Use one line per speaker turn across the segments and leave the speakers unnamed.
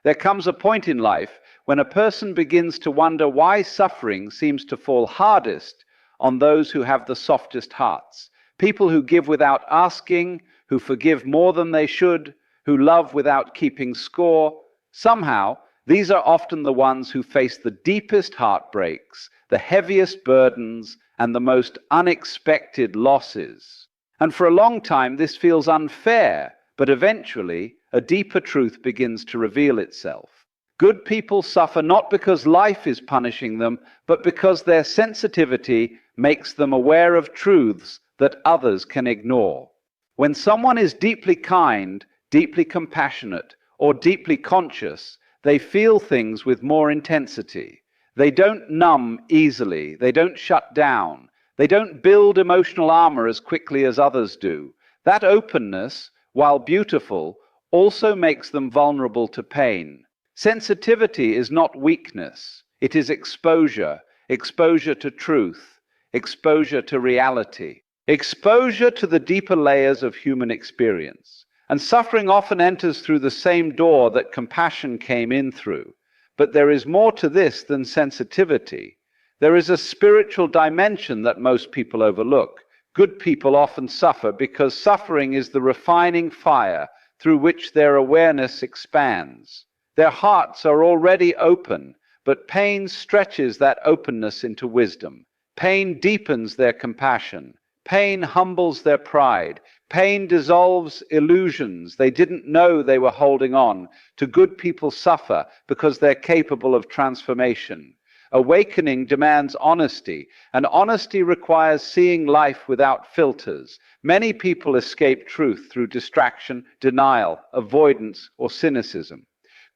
There comes a point in life when a person begins to wonder why suffering seems to fall hardest on those who have the softest hearts. People who give without asking, who forgive more than they should, who love without keeping score. Somehow, these are often the ones who face the deepest heartbreaks, the heaviest burdens, and the most unexpected losses. And for a long time, this feels unfair, but eventually, a deeper truth begins to reveal itself. Good people suffer not because life is punishing them, but because their sensitivity makes them aware of truths that others can ignore. When someone is deeply kind, deeply compassionate, or deeply conscious, they feel things with more intensity. They don't numb easily. They don't shut down. They don't build emotional armor as quickly as others do. That openness, while beautiful, also makes them vulnerable to pain. Sensitivity is not weakness. It is exposure, exposure to truth, exposure to reality, exposure to the deeper layers of human experience. And suffering often enters through the same door that compassion came in through. But there is more to this than sensitivity. There is a spiritual dimension that most people overlook. Good people often suffer because suffering is the refining fire through which their awareness expands. Their hearts are already open, but pain stretches that openness into wisdom. Pain deepens their compassion. Pain humbles their pride. Pain dissolves illusions they didn't know they were holding on to. Good people suffer because they're capable of transformation. Awakening demands honesty, and honesty requires seeing life without filters. Many people escape truth through distraction, denial, avoidance, or cynicism.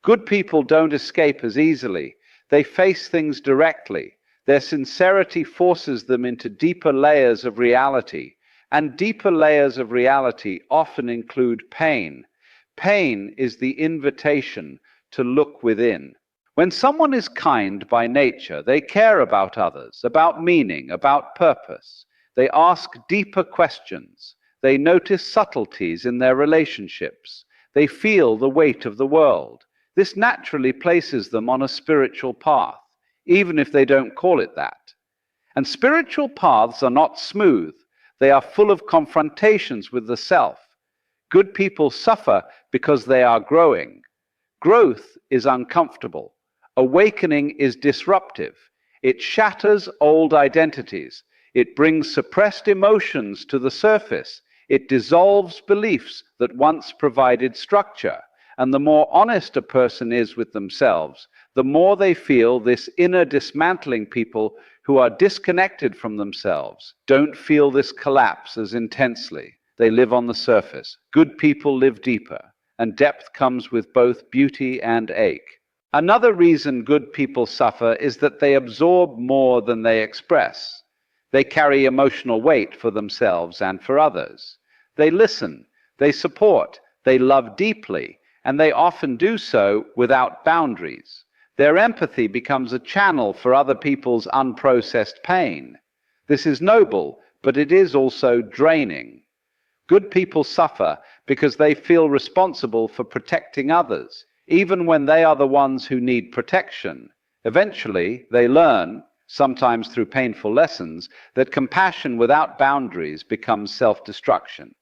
Good people don't escape as easily. They face things directly. Their sincerity forces them into deeper layers of reality, and deeper layers of reality often include pain. Pain is the invitation to look within. When someone is kind by nature, they care about others, about meaning, about purpose. They ask deeper questions. They notice subtleties in their relationships. They feel the weight of the world. This naturally places them on a spiritual path, even if they don't call it that. And spiritual paths are not smooth. They are full of confrontations with the self. Good people suffer because they are growing. Growth is uncomfortable. Awakening is disruptive. It shatters old identities. It brings suppressed emotions to the surface. It dissolves beliefs that once provided structure. And the more honest a person is with themselves, the more they feel this inner dismantling. People who are disconnected from themselves don't feel this collapse as intensely. They live on the surface. Good people live deeper, and depth comes with both beauty and ache. Another reason good people suffer is that they absorb more than they express. They carry emotional weight for themselves and for others. They listen, they support, they love deeply, and they often do so without boundaries. Their empathy becomes a channel for other people's unprocessed pain. This is noble, but it is also draining. Good people suffer because they feel responsible for protecting others, even when they are the ones who need protection. Eventually, they learn, sometimes through painful lessons, that compassion without boundaries becomes self-destruction.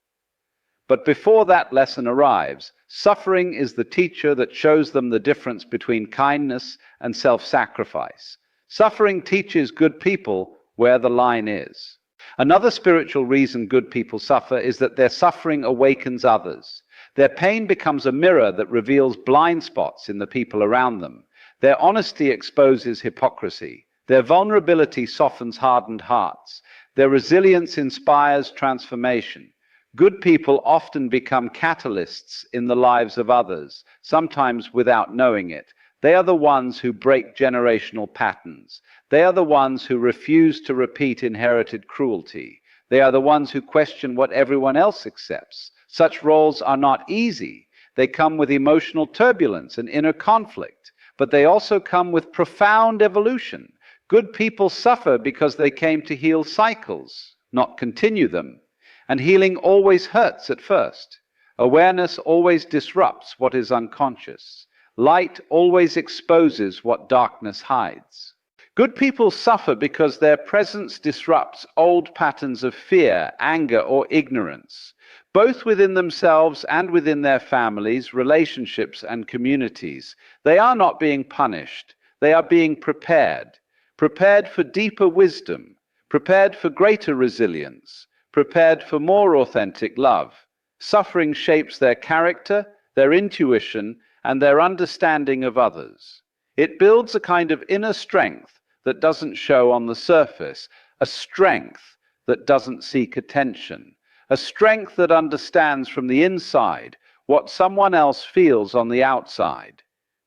But before that lesson arrives, suffering is the teacher that shows them the difference between kindness and self-sacrifice. Suffering teaches good people where the line is. Another spiritual reason good people suffer is that their suffering awakens others. Their pain becomes a mirror that reveals blind spots in the people around them. Their honesty exposes hypocrisy. Their vulnerability softens hardened hearts. Their resilience inspires transformation. Good people often become catalysts in the lives of others, sometimes without knowing it. They are the ones who break generational patterns. They are the ones who refuse to repeat inherited cruelty. They are the ones who question what everyone else accepts. Such roles are not easy. They come with emotional turbulence and inner conflict, but they also come with profound evolution. Good people suffer because they came to heal cycles, not continue them. And healing always hurts at first. Awareness always disrupts what is unconscious. Light always exposes what darkness hides. Good people suffer because their presence disrupts old patterns of fear, anger, or ignorance, both within themselves and within their families, relationships, and communities. They are not being punished. They are being prepared. Prepared for deeper wisdom, prepared for greater resilience, prepared for more authentic love. Suffering shapes their character, their intuition, and their understanding of others. It builds a kind of inner strength that doesn't show on the surface, a strength that doesn't seek attention, a strength that understands from the inside what someone else feels on the outside.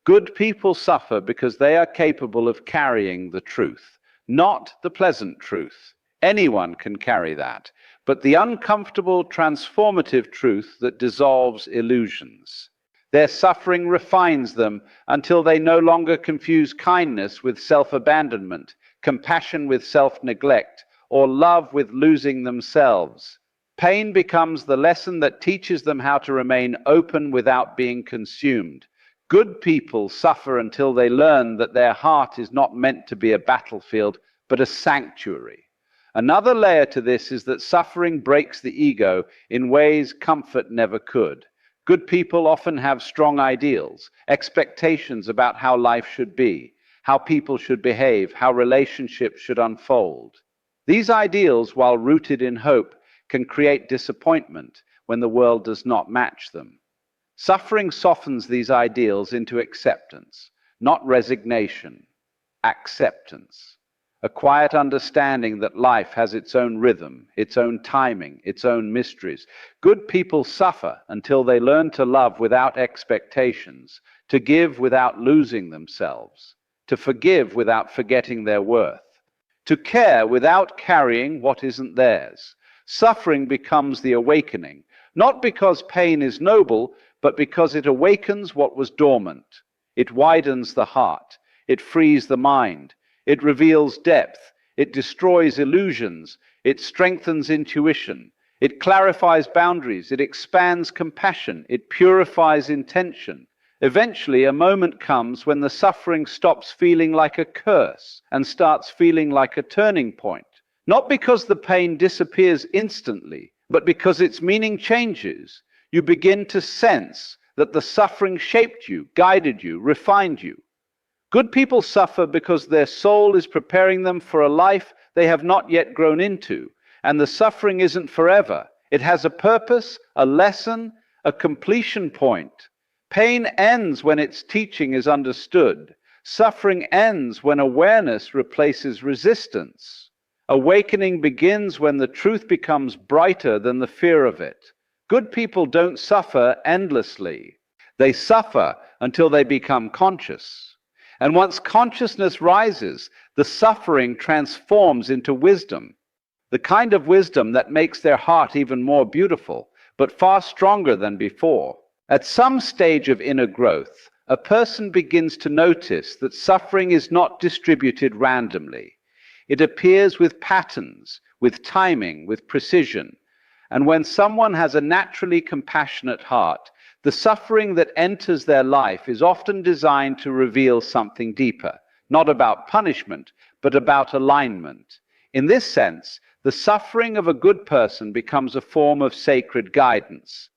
Good people suffer because they are capable of carrying the truth, not the pleasant truth. Anyone can carry that, but the uncomfortable, transformative truth that dissolves illusions. Their suffering refines them until they no longer confuse kindness with self-abandonment, compassion with self-neglect, or love with losing themselves. Pain becomes the lesson that teaches them how to remain open without being consumed. Good people suffer until they learn that their heart is not meant to be a battlefield, but a sanctuary. Another layer to this is that suffering breaks the ego in ways comfort never could. Good people often have strong ideals, expectations about how life should be, how people should behave, how relationships should unfold. These ideals, while rooted in hope, can create disappointment when the world does not match them. Suffering softens these ideals into acceptance, not resignation. Acceptance. A quiet understanding that life has its own rhythm, its own timing, its own mysteries. Good people suffer until they learn to love without expectations, to give without losing themselves, to forgive without forgetting their worth, to care without carrying what isn't theirs. Suffering becomes the awakening, not because pain is noble, but because it awakens what was dormant. It widens the heart. It frees the mind. It reveals depth. It destroys illusions. It strengthens intuition. It clarifies boundaries. It expands compassion. It purifies intention. Eventually, a moment comes when the suffering stops feeling like a curse and starts feeling like a turning point. Not because the pain disappears instantly, but because its meaning changes. You begin to sense that the suffering shaped you, guided you, refined you. Good people suffer because their soul is preparing them for a life they have not yet grown into, and the suffering isn't forever. It has a purpose, a lesson, a completion point. Pain ends when its teaching is understood. Suffering ends when awareness replaces resistance. Awakening begins when the truth becomes brighter than the fear of it. Good people don't suffer endlessly. They suffer until they become conscious. And once consciousness rises, the suffering transforms into wisdom. The kind of wisdom that makes their heart even more beautiful, but far stronger than before. At some stage of inner growth, a person begins to notice that suffering is not distributed randomly. It appears with patterns, with timing, with precision. And when someone has a naturally compassionate heart, the suffering that enters their life is often designed to reveal something deeper, not about punishment, but about alignment. In this sense, the suffering of a good person becomes a form of sacred guidance.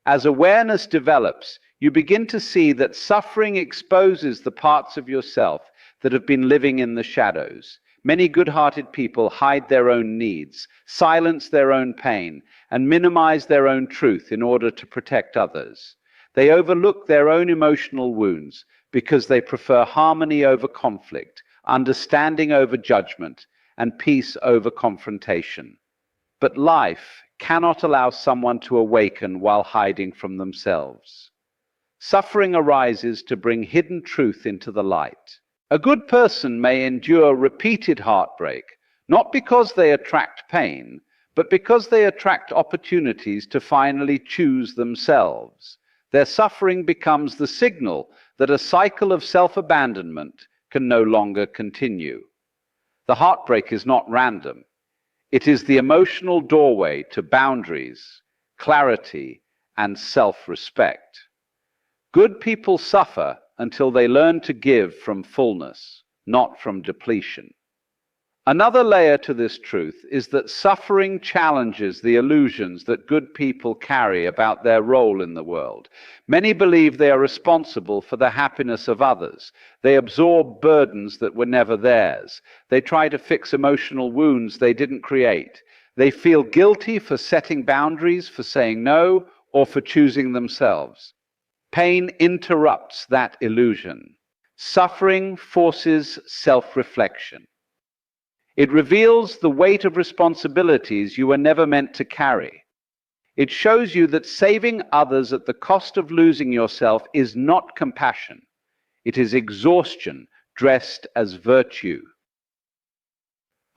As awareness develops, you begin to see that suffering exposes the parts of yourself that have been living in the shadows. Many good-hearted people hide their own needs, silence their own pain, and minimize their own truth in order to protect others. They overlook their own emotional wounds because they prefer harmony over conflict, understanding over judgment, and peace over confrontation. But life cannot allow someone to awaken while hiding from themselves. Suffering arises to bring hidden truth into the light. A good person may endure repeated heartbreak, not because they attract pain, but because they attract opportunities to finally choose themselves. Their suffering becomes the signal that a cycle of self-abandonment can no longer continue. The heartbreak is not random. It is the emotional doorway to boundaries, clarity, and self-respect. Good people suffer until they learn to give from fullness, not from depletion. Another layer to this truth is that suffering challenges the illusions that good people carry about their role in the world. Many believe they are responsible for the happiness of others. They absorb burdens that were never theirs. They try to fix emotional wounds they didn't create. They feel guilty for setting boundaries, for saying no, or for choosing themselves. Pain interrupts that illusion. Suffering forces self-reflection. It reveals the weight of responsibilities you were never meant to carry. It shows you that saving others at the cost of losing yourself is not compassion. It is exhaustion dressed as virtue.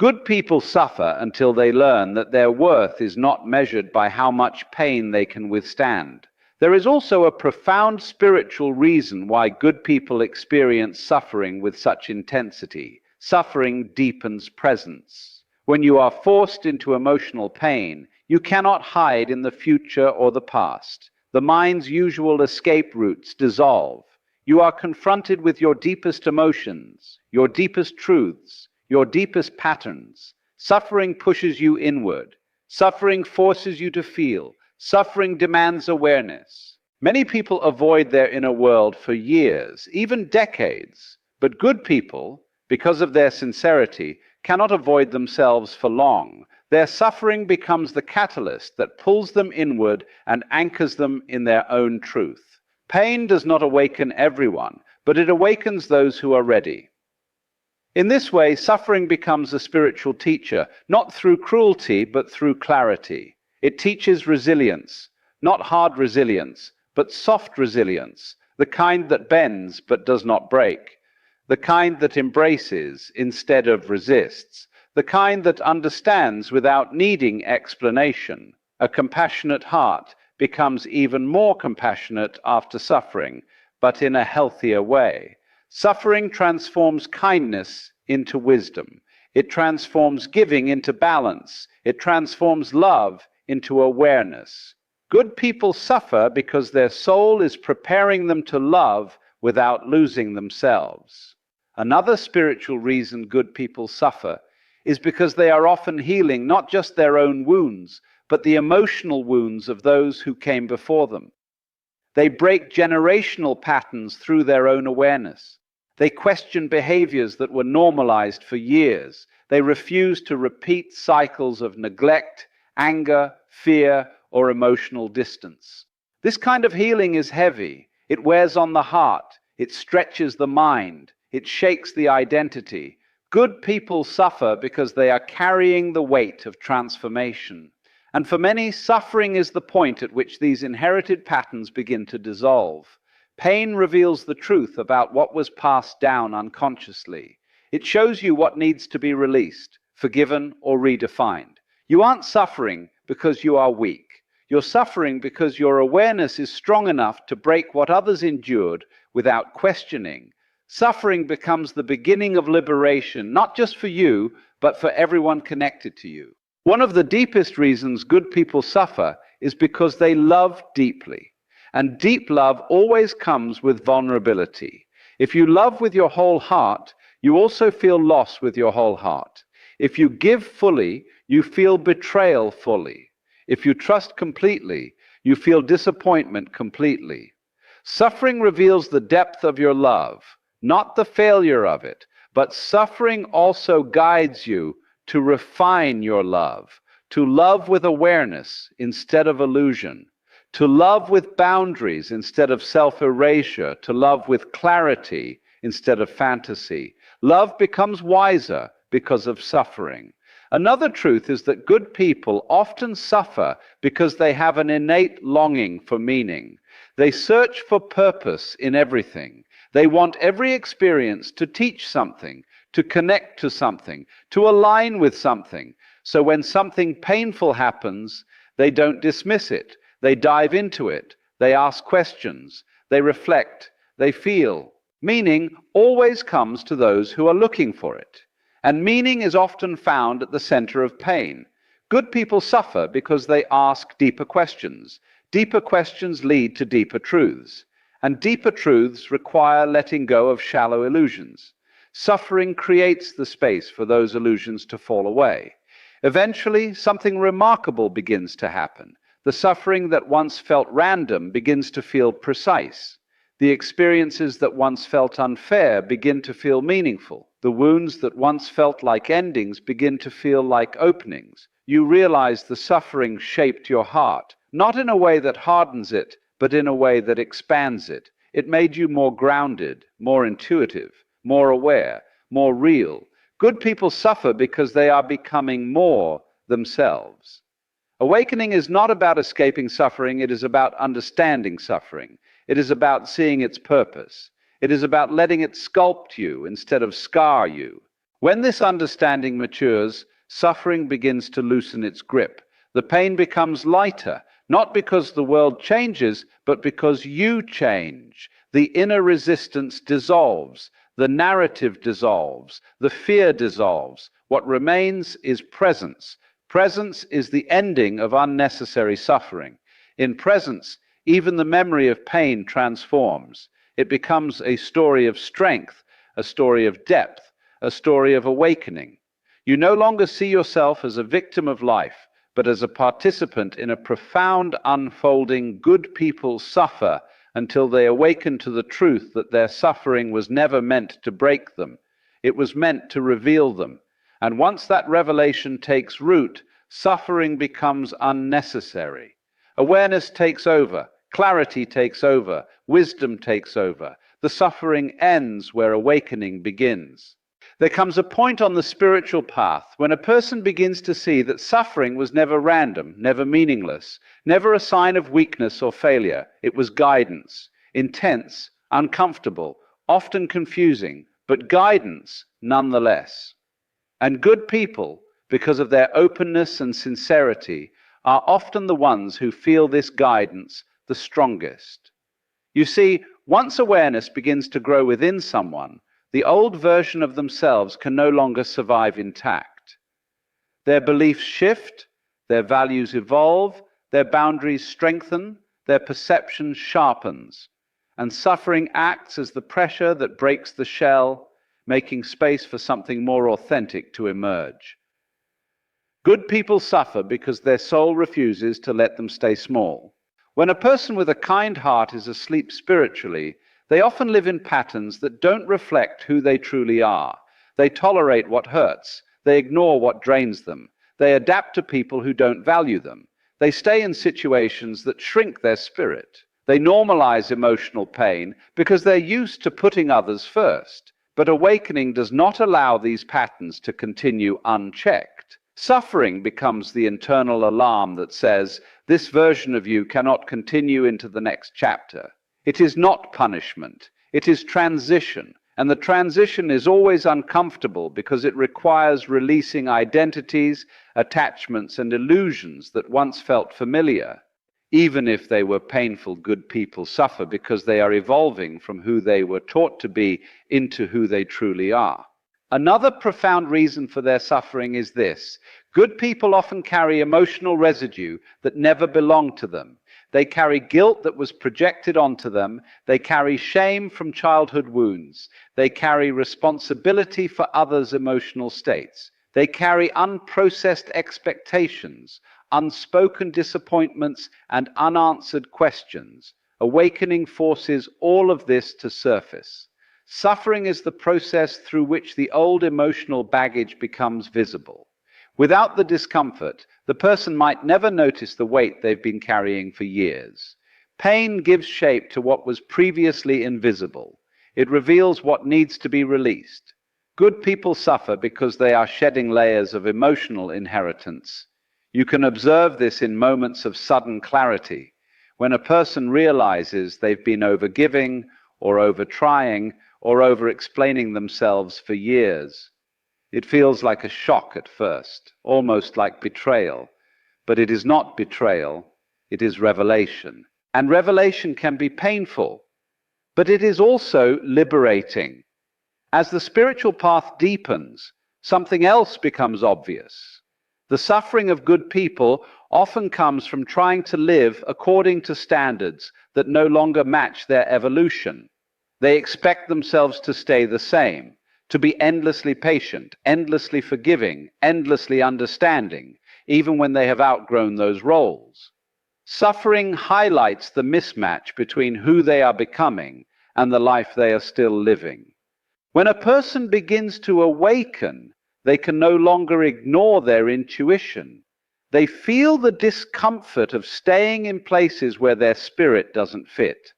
Good people suffer until they learn that their worth is not measured by how much pain they can withstand. There is also a profound spiritual reason why good people experience suffering with such intensity. Suffering deepens presence. When you are forced into emotional pain, you cannot hide in the future or the past. The mind's usual escape routes dissolve. You are confronted with your deepest emotions, your deepest truths, your deepest patterns. Suffering pushes you inward. Suffering forces you to feel. Suffering demands awareness. Many people avoid their inner world for years, even decades, but good people, because of their sincerity, cannot avoid themselves for long. Their suffering becomes the catalyst that pulls them inward and anchors them in their own truth. Pain does not awaken everyone, but it awakens those who are ready. In this way, suffering becomes a spiritual teacher, not through cruelty, but through clarity. It teaches resilience, not hard resilience, but soft resilience, the kind that bends but does not break. The kind that embraces instead of resists, the kind that understands without needing explanation. A compassionate heart becomes even more compassionate after suffering, but in a healthier way. Suffering transforms kindness into wisdom. It transforms giving into balance. It transforms love into awareness. Good people suffer because their soul is preparing them to love without losing themselves. Another spiritual reason good people suffer is because they are often healing not just their own wounds, but the emotional wounds of those who came before them. They break generational patterns through their own awareness. They question behaviors that were normalized for years. They refuse to repeat cycles of neglect, anger, fear, or emotional distance. This kind of healing is heavy. It wears on the heart. It stretches the mind. It shakes the identity. Good people suffer because they are carrying the weight of transformation. And for many, suffering is the point at which these inherited patterns begin to dissolve. Pain reveals the truth about what was passed down unconsciously. It shows you what needs to be released, forgiven, or redefined. You aren't suffering because you are weak. You're suffering because your awareness is strong enough to break what others endured without questioning. Suffering becomes the beginning of liberation, not just for you, but for everyone connected to you. One of the deepest reasons good people suffer is because they love deeply. And deep love always comes with vulnerability. If you love with your whole heart, you also feel loss with your whole heart. If you give fully, you feel betrayal fully. If you trust completely, you feel disappointment completely. Suffering reveals the depth of your love, not the failure of it, but suffering also guides you to refine your love, to love with awareness instead of illusion, to love with boundaries instead of self-erasure, to love with clarity instead of fantasy. Love becomes wiser because of suffering. Another truth is that good people often suffer because they have an innate longing for meaning. They search for purpose in everything. They want every experience to teach something, to connect to something, to align with something. So when something painful happens, they don't dismiss it. They dive into it. They ask questions. They reflect. They feel. Meaning always comes to those who are looking for it. And meaning is often found at the center of pain. Good people suffer because they ask deeper questions. Deeper questions lead to deeper truths. And deeper truths require letting go of shallow illusions. Suffering creates the space for those illusions to fall away. Eventually, something remarkable begins to happen. The suffering that once felt random begins to feel precise. The experiences that once felt unfair begin to feel meaningful. The wounds that once felt like endings begin to feel like openings. You realize the suffering shaped your heart, not in a way that hardens it, but in a way that expands it. It made you more grounded, more intuitive, more aware, more real. Good people suffer because they are becoming more themselves. Awakening is not about escaping suffering, it is about understanding suffering. It is about seeing its purpose. It is about letting it sculpt you instead of scar you. When this understanding matures, suffering begins to loosen its grip. The pain becomes lighter, not because the world changes, but because you change. The inner resistance dissolves, the narrative dissolves, the fear dissolves. What remains is presence. Presence is the ending of unnecessary suffering. In presence, even the memory of pain transforms. It becomes a story of strength, a story of depth, a story of awakening. You no longer see yourself as a victim of life, but as a participant in a profound unfolding. Good people suffer until they awaken to the truth that their suffering was never meant to break them. It was meant to reveal them. And once that revelation takes root, suffering becomes unnecessary. Awareness takes over, clarity takes over, wisdom takes over. The suffering ends where awakening begins. There comes a point on the spiritual path when a person begins to see that suffering was never random, never meaningless, never a sign of weakness or failure. It was guidance, intense, uncomfortable, often confusing, but guidance nonetheless. And good people, because of their openness and sincerity, are often the ones who feel this guidance the strongest. You see, once awareness begins to grow within someone, the old version of themselves can no longer survive intact. Their beliefs shift, their values evolve, their boundaries strengthen, their perception sharpens, and suffering acts as the pressure that breaks the shell, making space for something more authentic to emerge. Good people suffer because their soul refuses to let them stay small. When a person with a kind heart is asleep spiritually, they often live in patterns that don't reflect who they truly are. They tolerate what hurts. They ignore what drains them. They adapt to people who don't value them. They stay in situations that shrink their spirit. They normalize emotional pain because they're used to putting others first. But awakening does not allow these patterns to continue unchecked. Suffering becomes the internal alarm that says, this version of you cannot continue into the next chapter. It is not punishment, it is transition, and the transition is always uncomfortable because it requires releasing identities, attachments, and illusions that once felt familiar. Even if they were painful, good people suffer because they are evolving from who they were taught to be into who they truly are. Another profound reason for their suffering is this: good people often carry emotional residue that never belonged to them. They carry guilt that was projected onto them. They carry shame from childhood wounds. They carry responsibility for others' emotional states. They carry unprocessed expectations, unspoken disappointments, and unanswered questions. Awakening forces all of this to surface. Suffering is the process through which the old emotional baggage becomes visible. Without the discomfort, the person might never notice the weight they've been carrying for years. Pain gives shape to what was previously invisible. It reveals what needs to be released. Good people suffer because they are shedding layers of emotional inheritance. You can observe this in moments of sudden clarity, when a person realizes they've been overgiving, or over-trying, or over-explaining themselves for years. It feels like a shock at first, almost like betrayal. But it is not betrayal, it is revelation. And revelation can be painful, but it is also liberating. As the spiritual path deepens, something else becomes obvious. The suffering of good people often comes from trying to live according to standards that no longer match their evolution. They expect themselves to stay the same, to be endlessly patient, endlessly forgiving, endlessly understanding, even when they have outgrown those roles. Suffering highlights the mismatch between who they are becoming and the life they are still living. When a person begins to awaken, they can no longer ignore their intuition. They feel the discomfort of staying in places where their spirit doesn't fit.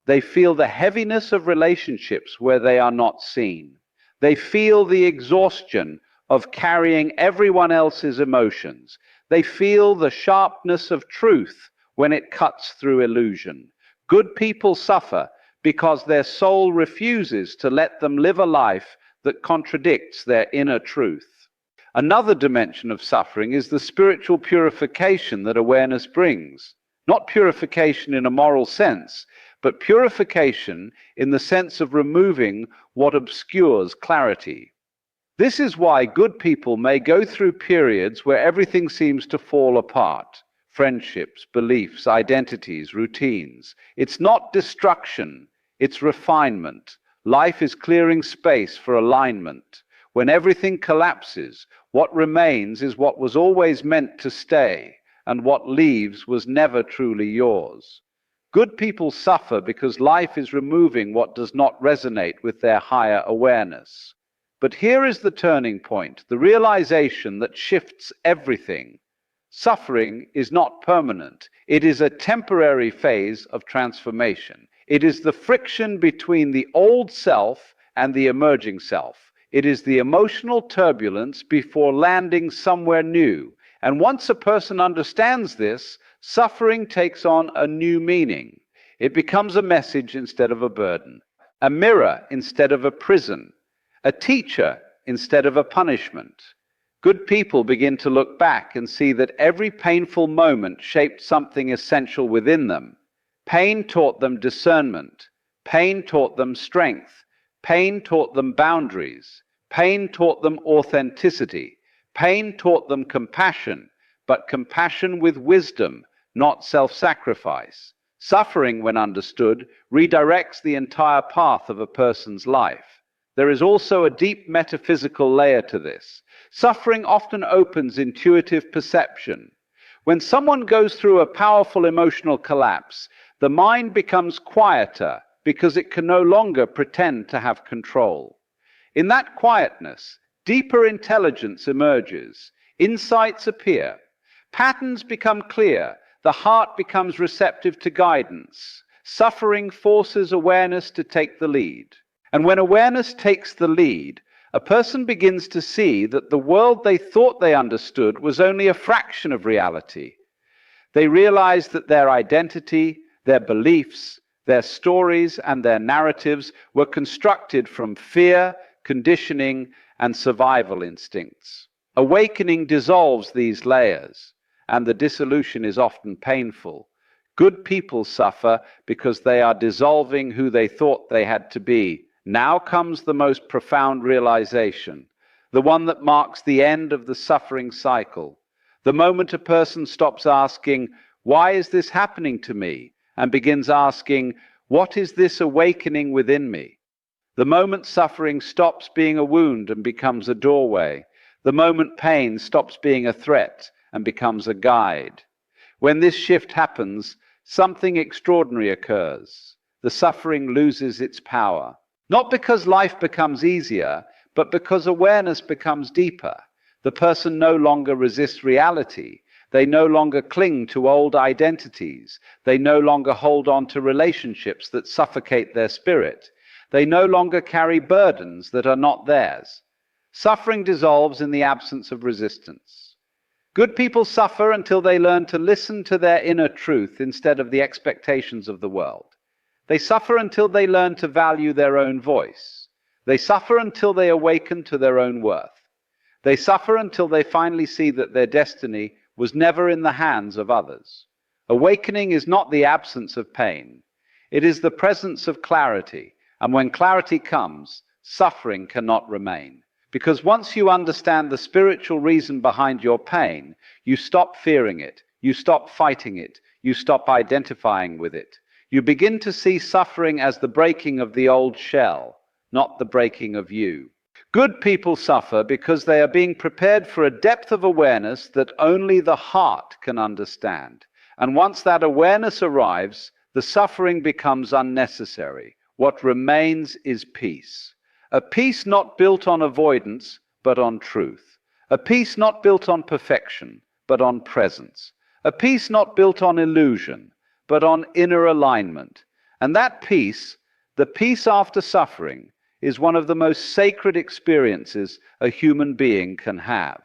They feel the heaviness of relationships where they are not seen. They feel the exhaustion of carrying everyone else's emotions. They feel the sharpness of truth when it cuts through illusion. Good people suffer because their soul refuses to let them live a life that contradicts their inner truth. Another dimension of suffering is the spiritual purification that awareness brings. Not purification in a moral sense, but purification in the sense of removing what obscures clarity. This is why good people may go through periods where everything seems to fall apart. Friendships, beliefs, identities, routines. It's not destruction, it's refinement. Life is clearing space for alignment. When everything collapses, what remains is what was always meant to stay, and what leaves was never truly yours. Good people suffer because life is removing what does not resonate with their higher awareness. But here is the turning point, the realization that shifts everything. Suffering is not permanent. It is a temporary phase of transformation. It is the friction between the old self and the emerging self. It is the emotional turbulence before landing somewhere new. And once a person understands this, suffering takes on a new meaning. It becomes a message instead of a burden, a mirror instead of a prison, a teacher instead of a punishment. Good people begin to look back and see that every painful moment shaped something essential within them. Pain taught them discernment. Pain taught them strength. Pain taught them boundaries. Pain taught them authenticity. Pain taught them compassion, but compassion with wisdom, not self-sacrifice. Suffering, when understood, redirects the entire path of a person's life. There is also a deep metaphysical layer to this. Suffering often opens intuitive perception. When someone goes through a powerful emotional collapse, the mind becomes quieter because it can no longer pretend to have control. In that quietness, deeper intelligence emerges, insights appear, patterns become clear, the heart becomes receptive to guidance. Suffering forces awareness to take the lead. And when awareness takes the lead, a person begins to see that the world they thought they understood was only a fraction of reality. They realize that their identity, their beliefs, their stories, and their narratives were constructed from fear, conditioning, and survival instincts. Awakening dissolves these layers, and the dissolution is often painful. Good people suffer because they are dissolving who they thought they had to be. Now comes the most profound realization, the one that marks the end of the suffering cycle. The moment a person stops asking, "Why is this happening to me?" and begins asking, "What is this awakening within me?" The moment suffering stops being a wound and becomes a doorway. The moment pain stops being a threat and becomes a guide. When this shift happens, something extraordinary occurs. The suffering loses its power. Not because life becomes easier, but because awareness becomes deeper. The person no longer resists reality. They no longer cling to old identities. They no longer hold on to relationships that suffocate their spirit. They no longer carry burdens that are not theirs. Suffering dissolves in the absence of resistance. Good people suffer until they learn to listen to their inner truth instead of the expectations of the world. They suffer until they learn to value their own voice. They suffer until they awaken to their own worth. They suffer until they finally see that their destiny was never in the hands of others. Awakening is not the absence of pain. It is the presence of clarity. And when clarity comes, suffering cannot remain. Because once you understand the spiritual reason behind your pain, you stop fearing it, you stop fighting it, you stop identifying with it. You begin to see suffering as the breaking of the old shell, not the breaking of you. Good people suffer because they are being prepared for a depth of awareness that only the heart can understand. And once that awareness arrives, the suffering becomes unnecessary. What remains is peace. A peace not built on avoidance, but on truth. A peace not built on perfection, but on presence. A peace not built on illusion, but on inner alignment. And that peace, the peace after suffering, is one of the most sacred experiences a human being can have.